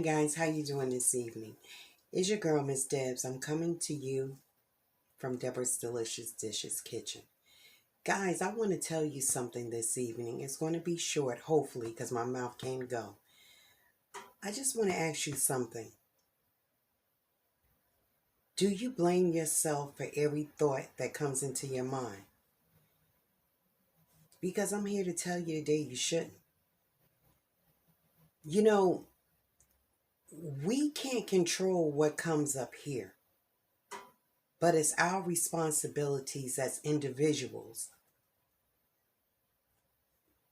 guys, how you doing this evening? It's your girl, Miss Debs. I'm coming to you from Deborah's Delicious Dishes Kitchen. Guys, I want to tell you something this evening. It's going to be short, hopefully, because my mouth can't go. I just want to ask you something. Do you blame yourself for every thought that comes into your mind? Because I'm here to tell you today you shouldn't. You know, we can't control what comes up here. But it's our responsibilities as individuals.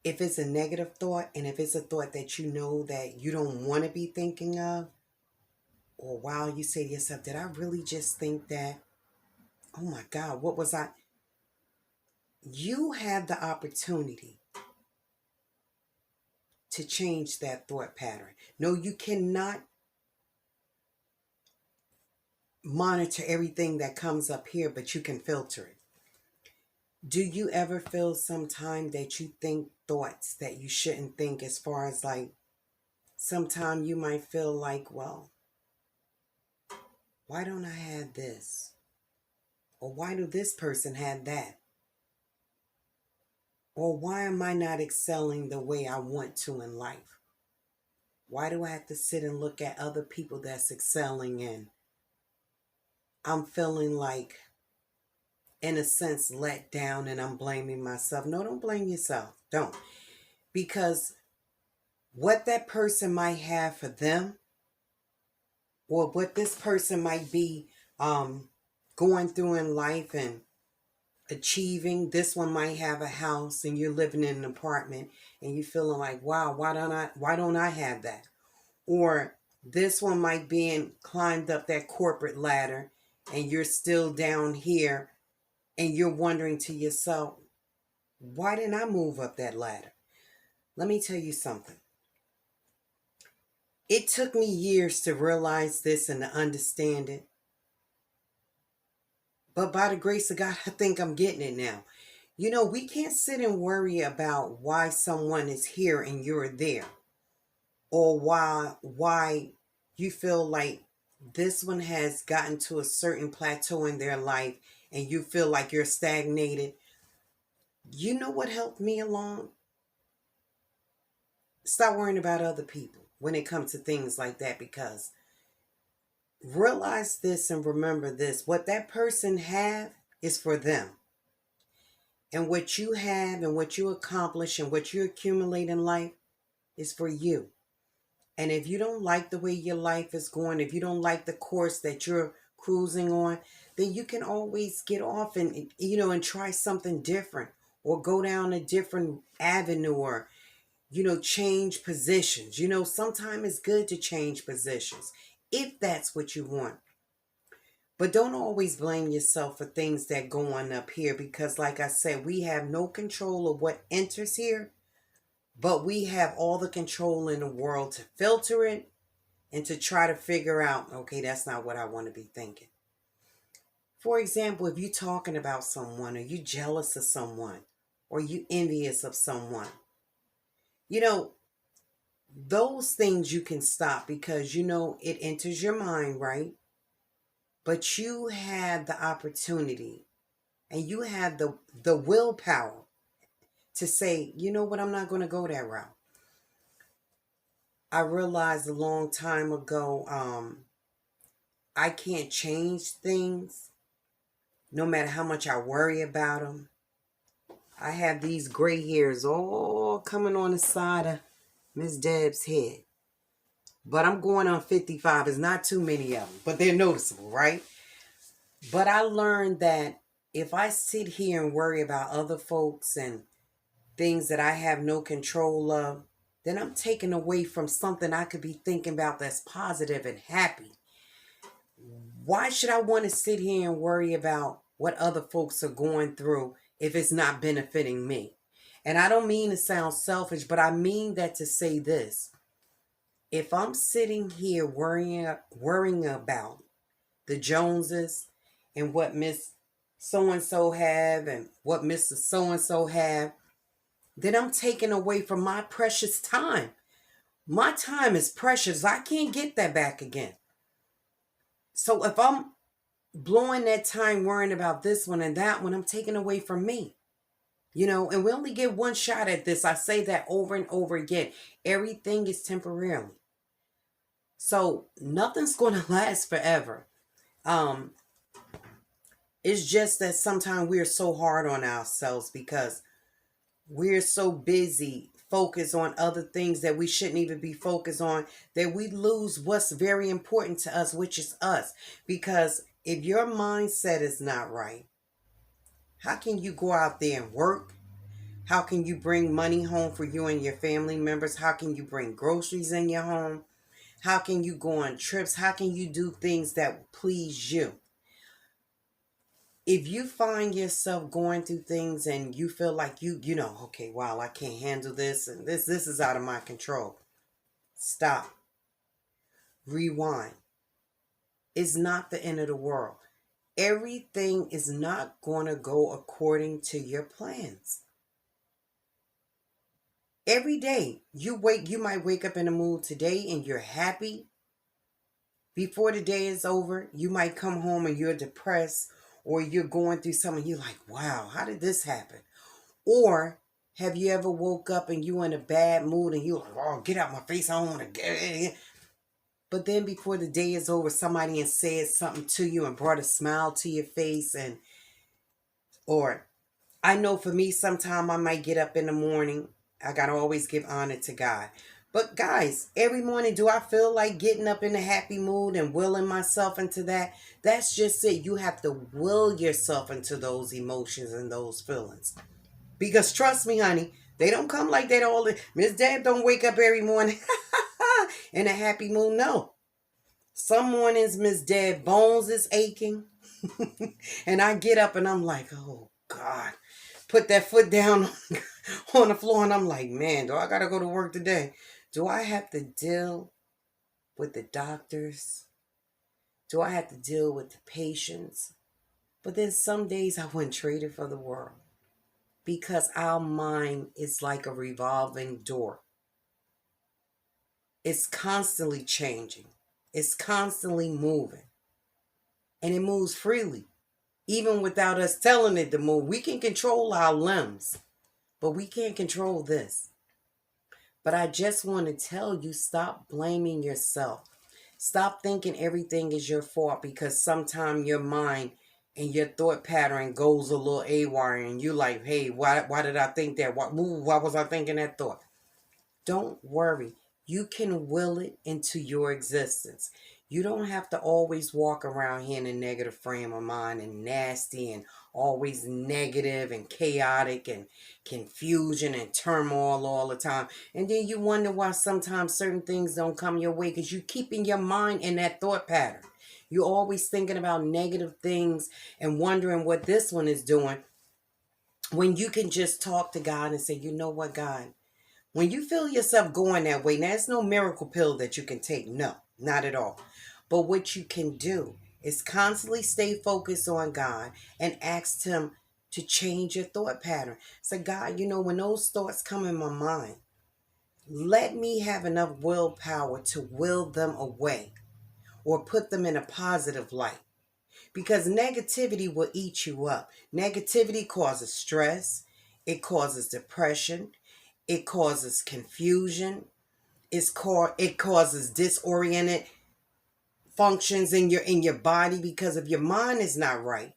If it's a negative thought, and if it's a thought that you know that you don't want to be thinking of, or while you say to yourself, did I really just think that? Oh my God, what was I? You have the opportunity to change that thought pattern. No, you cannot monitor everything that comes up here, but you can filter it. Do you ever feel sometime that you think thoughts that you shouldn't think, as far as like, sometime you might feel like, well, why don't I have this? Or why do this person have that? Or why am I not excelling the way I want to in life? Why do I have to sit and look at other people that's excelling, and I'm feeling like, in a sense, let down, and I'm blaming myself? No, don't blame yourself. Don't. Because what that person might have for them, or what this person might be going through in life and achieving. This one might have a house and you're living in an apartment and you're feeling like, wow, why don't I have that? Or this one might be climbed up that corporate ladder and you're still down here, and you're wondering to yourself, why didn't I move up that ladder? Let me tell you something. It took me years to realize this and to understand it. But by the grace of God, I think I'm getting it now. You know, we can't sit and worry about why someone is here and you're there. Or why you feel like this one has gotten to a certain plateau in their life and you feel like you're stagnated. You know what helped me along? Stop worrying about other people when it comes to things like that, because realize this and remember this. What that person have is for them. And what you have and what you accomplish and what you accumulate in life is for you. And if you don't like the way your life is going, if you don't like the course that you're cruising on, then you can always get off and, and try something different, or go down a different avenue, or, change positions. Sometimes it's good to change positions if that's what you want. But don't always blame yourself for things that go on up here, because like I said, we have no control of what enters here, but we have all the control in the world to filter it and to try to figure out, okay, that's not what I want to be thinking. For example, if you're talking about someone, or you jealous of someone, or you envious of someone, those things you can stop, because it enters your mind, right? But you have the opportunity, and you have the willpower to say, you know what, I'm not going to go that route. I realized a long time ago, I can't change things no matter how much I worry about them. I have these gray hairs all coming on the side of Miss Deb's head. But I'm going on 55. It's not too many of them, but they're noticeable, right? But I learned that if I sit here and worry about other folks and things that I have no control of, then I'm taken away from something I could be thinking about that's positive and happy. Why should I want to sit here and worry about what other folks are going through if it's not benefiting me? And I don't mean to sound selfish, but I mean that to say this. If I'm sitting here worrying about the Joneses and what Miss So-and-so have and what Mr. So-and-so have, then I'm taking away from my precious time. My time is precious. I can't get that back again. So if I'm blowing that time worrying about this one and that one, I'm taking away from me. And we only get one shot at this. I say that over and over again. Everything is temporarily. So nothing's going to last forever. It's just that sometimes we're so hard on ourselves because we're so busy focused on other things that we shouldn't even be focused on, that we lose what's very important to us, which is us. Because if your mindset is not right, how can you go out there and work? How can you bring money home for you and your family members? How can you bring groceries in your home? How can you go on trips? How can you do things that please you? If you find yourself going through things and you feel like okay, wow, I can't handle this and this is out of my control. Stop. Rewind. It's not the end of the world. Everything is not going to go according to your plans. Every day you might wake up in a mood today and you're happy. Before the day is over, you might come home and you're depressed, or you're going through something, you're like, wow, how did this happen? Or have you ever woke up and you in a bad mood and you're like, oh, get out my face, I don't want to get. But then before the day is over, somebody has said something to you and brought a smile to your face. Or I know for me, sometime I might get up in the morning. I got to always give honor to God. But guys, every morning, do I feel like getting up in a happy mood and willing myself into that? That's just it. You have to will yourself into those emotions and those feelings. Because trust me, honey, they don't come like that all the... Miss Dad don't wake up every morning in a happy mood. No. Some mornings, Miss Dad bones is aching. And I get up and I'm like, oh, God. Put that foot down on the floor and I'm like, man, do I got to go to work today? Do I have to deal with the doctors? Do I have to deal with the patients? But then some days I wouldn't trade it for the world. Because our mind is like a revolving door. It's constantly changing. It's constantly moving. And it moves freely. Even without us telling it to move. We can control our limbs. But we can't control this. But I just want to tell you, stop blaming yourself. Stop thinking everything is your fault because sometimes your mind and your thought pattern goes a little awry and you're like, hey, why did I think that? Why was I thinking that thought? Don't worry. You can will it into your existence. You don't have to always walk around here in a negative frame of mind and nasty and always negative and chaotic and confusion and turmoil all the time. And then you wonder why sometimes certain things don't come your way because you're keeping your mind in that thought pattern. You're always thinking about negative things and wondering what this one is doing when you can just talk to God and say, you know what, God? When you feel yourself going that way, now it's no miracle pill that you can take. No, not at all. But what you can do is constantly stay focused on God and ask Him to change your thought pattern. Say, God, when those thoughts come in my mind, let me have enough willpower to will them away or put them in a positive light. Because negativity will eat you up. Negativity causes stress. It causes depression. It causes confusion. It causes disoriented functions in your body, because if your mind is not right,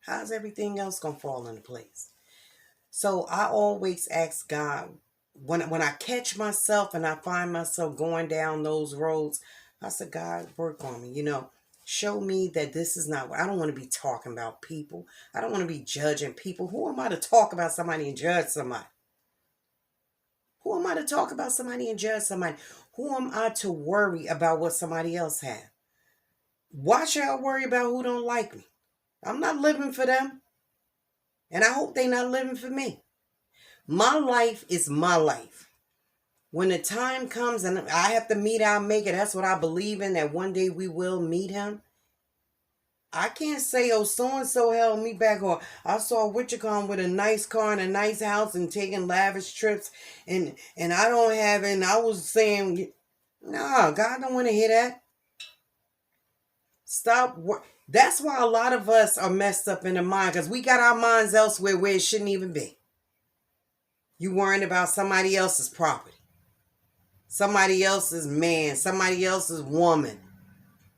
how's everything else gonna fall into place? So I always ask God, when I catch myself and I find myself going down those roads, I said, God, work on me. Show me that this is not what I don't want to be talking about people. I don't want to be judging people. Who am I to talk about somebody and judge somebody? Who am I to talk about somebody and judge somebody? Who am I to worry about what somebody else has? Why should I worry about who don't like me? I'm not living for them. And I hope they're not living for me. My life is my life. When the time comes and I have to meet our maker, that's what I believe in, that one day we will meet him. I can't say, oh, so-and-so held me back, or I saw Wichicom with a nice car and a nice house and taking lavish trips, and I don't have it, and I was saying, no, God don't want to hear that. Stop. That's why a lot of us are messed up in the mind, because we got our minds elsewhere where it shouldn't even be. You worrying about somebody else's property, somebody else's man, somebody else's woman.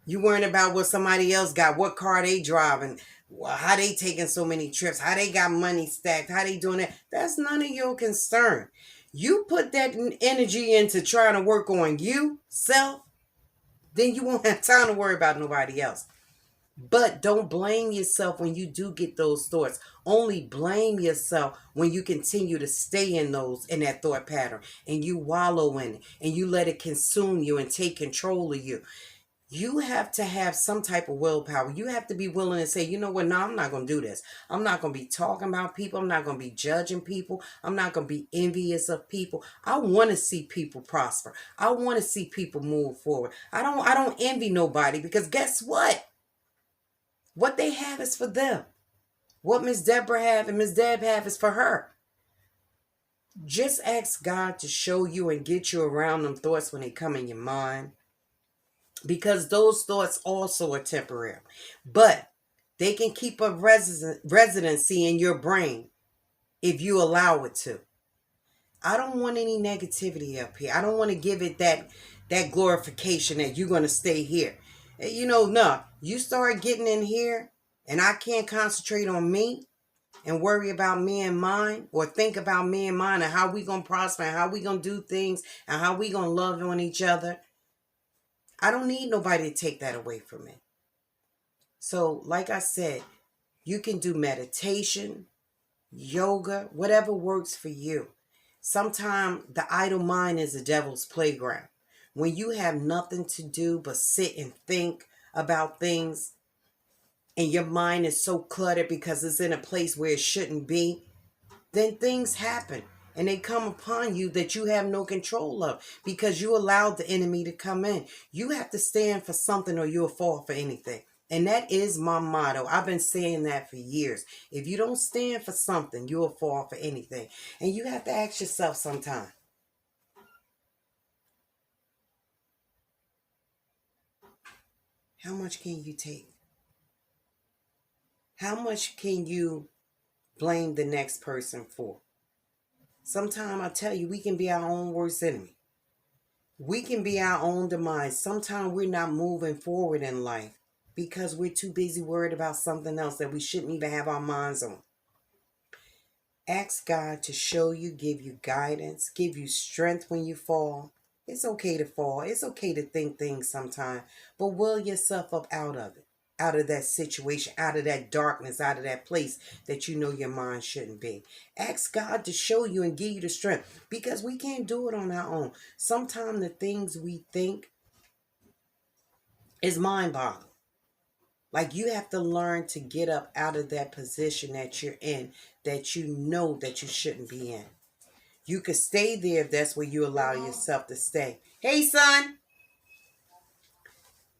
You worrying about what somebody else got, what car they driving, how they taking so many trips, how they got money stacked, how they doing that. That's none of your concern. You put that energy into trying to work on you, self, then you won't have time to worry about nobody else. But don't blame yourself when you do get those thoughts. Only blame yourself when you continue to stay in that thought pattern, and you wallow in it, and you let it consume you and take control of you. You have to have some type of willpower. You have to be willing to say, you know what, no, I'm not going to do this. I'm not going to be talking about people. I'm not going to be judging people. I'm not going to be envious of people. I want to see people prosper. I want to see people move forward. I don't envy nobody, because guess what? What they have is for them. What Miss Deborah have and Miss Deb have is for her. Just ask God to show you and get you around them thoughts when they come in your mind, because those thoughts also are temporary, but they can keep a residency in your brain if you allow it to. I don't want any negativity up here. I don't want to give it that glorification that you're going to stay here. No, you start getting in here and I can't concentrate on me and worry about me and mine, or think about me and mine and how we going to prosper and how we going to do things and how we going to love on each other. I don't need nobody to take that away from me. So, like I said, you can do meditation, yoga, whatever works for you. Sometimes the idle mind is the devil's playground. When you have nothing to do but sit and think about things, and your mind is so cluttered because it's in a place where it shouldn't be, then things happen. And they come upon you that you have no control of, because you allowed the enemy to come in. You have to stand for something or you'll fall for anything. And that is my motto. I've been saying that for years. If you don't stand for something, you'll fall for anything. And you have to ask yourself sometime, how much can you take? How much can you blame the next person for? Sometimes I tell you, we can be our own worst enemy. We can be our own demise. Sometimes we're not moving forward in life because we're too busy worried about something else that we shouldn't even have our minds on. Ask God to show you, give you guidance, give you strength when you fall. It's okay to fall. It's okay to think things sometimes, but will yourself up out of it, out of that situation, out of that darkness, out of that place that you know your mind shouldn't be. Ask God to show you and give you the strength, because we can't do it on our own. Sometimes the things we think is mind-boggling. Like, you have to learn to get up out of that position that you're in, that you know that you shouldn't be in. You could stay there if that's where you allow yourself to stay. Hey, son.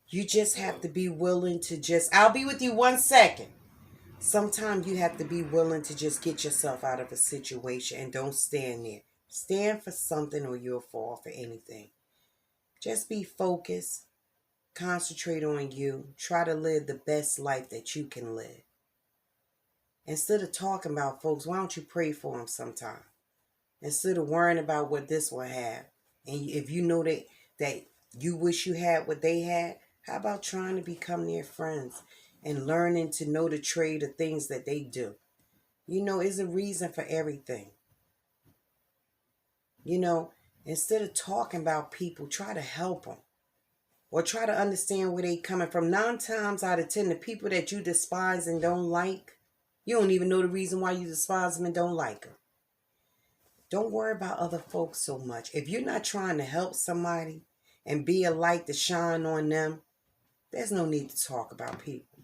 You just have to be willing to I'll be with you 1 second. Sometimes you have to be willing to just get yourself out of a situation and don't stand there. Stand for something or you'll fall for anything. Just be focused. Concentrate on you. Try to live the best life that you can live. Instead of talking about folks, why don't you pray for them sometime? Instead of worrying about what this will have. And if you know that you wish you had what they had, how about trying to become their friends and learning to know the trade of things that they do? It's a reason for everything. Instead of talking about people, try to help them. Or try to understand where they coming from. 9 times out of 10, the people that you despise and don't like, you don't even know the reason why you despise them and don't like them. Don't worry about other folks so much. If you're not trying to help somebody and be a light to shine on them, there's no need to talk about people.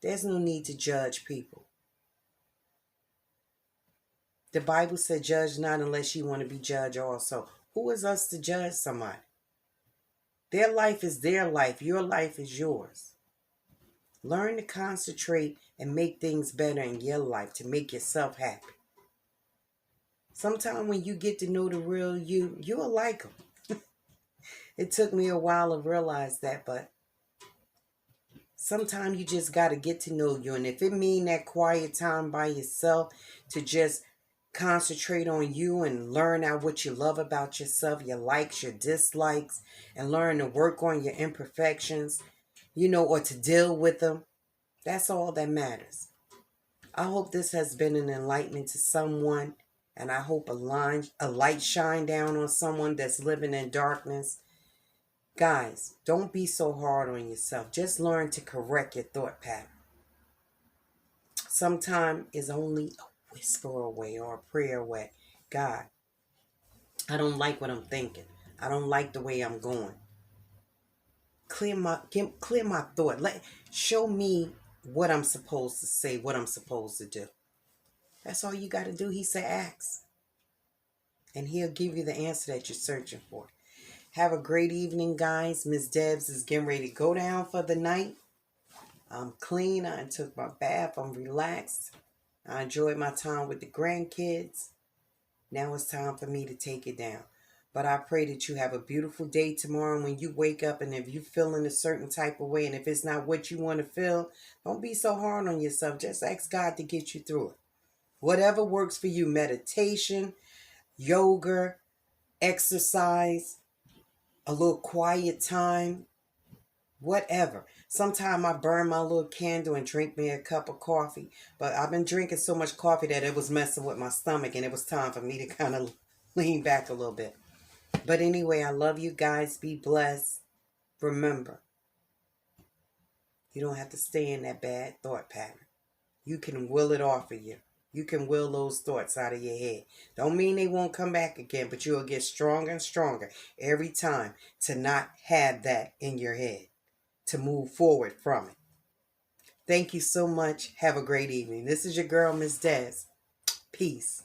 There's no need to judge people. The Bible said, judge not unless you want to be judged also. Who is us to judge somebody? Their life is their life. Your life is yours. Learn to concentrate and make things better in your life to make yourself happy. Sometimes when you get to know the real you, you'll like them. It took me a while to realize that, but sometimes you just got to get to know you. And if it mean that quiet time by yourself to just concentrate on you and learn out what you love about yourself, your likes, your dislikes, and learn to work on your imperfections, or to deal with them, that's all that matters. I hope this has been an enlightenment to someone, and I hope a light shine down on someone that's living in darkness. Guys, don't be so hard on yourself. Just learn to correct your thought pattern. Sometimes it's only a whisper away or a prayer away. God, I don't like what I'm thinking. I don't like the way I'm going. Clear my thought. Show me what I'm supposed to say, what I'm supposed to do. That's all you got to do. He said ask. And he'll give you the answer that you're searching for. Have a great evening, guys. Miss Debs is getting ready to go down for the night. I'm clean. I took my bath. I'm relaxed. I enjoyed my time with the grandkids. Now it's time for me to take it down. But I pray that you have a beautiful day tomorrow. When you wake up, and if you're feeling a certain type of way, and if it's not what you want to feel, don't be so hard on yourself. Just ask God to get you through it. Whatever works for you, meditation, yoga, exercise, a little quiet time, whatever. Sometimes I burn my little candle and drink me a cup of coffee. But I've been drinking so much coffee that it was messing with my stomach, and it was time for me to kind of lean back a little bit. But anyway, I love you guys. Be blessed. Remember, you don't have to stay in that bad thought pattern. You can will it off of you. You can will those thoughts out of your head. Don't mean they won't come back again, but you'll get stronger and stronger every time to not have that in your head, to move forward from it. Thank you so much. Have a great evening. This is your girl, Miss Des. Peace.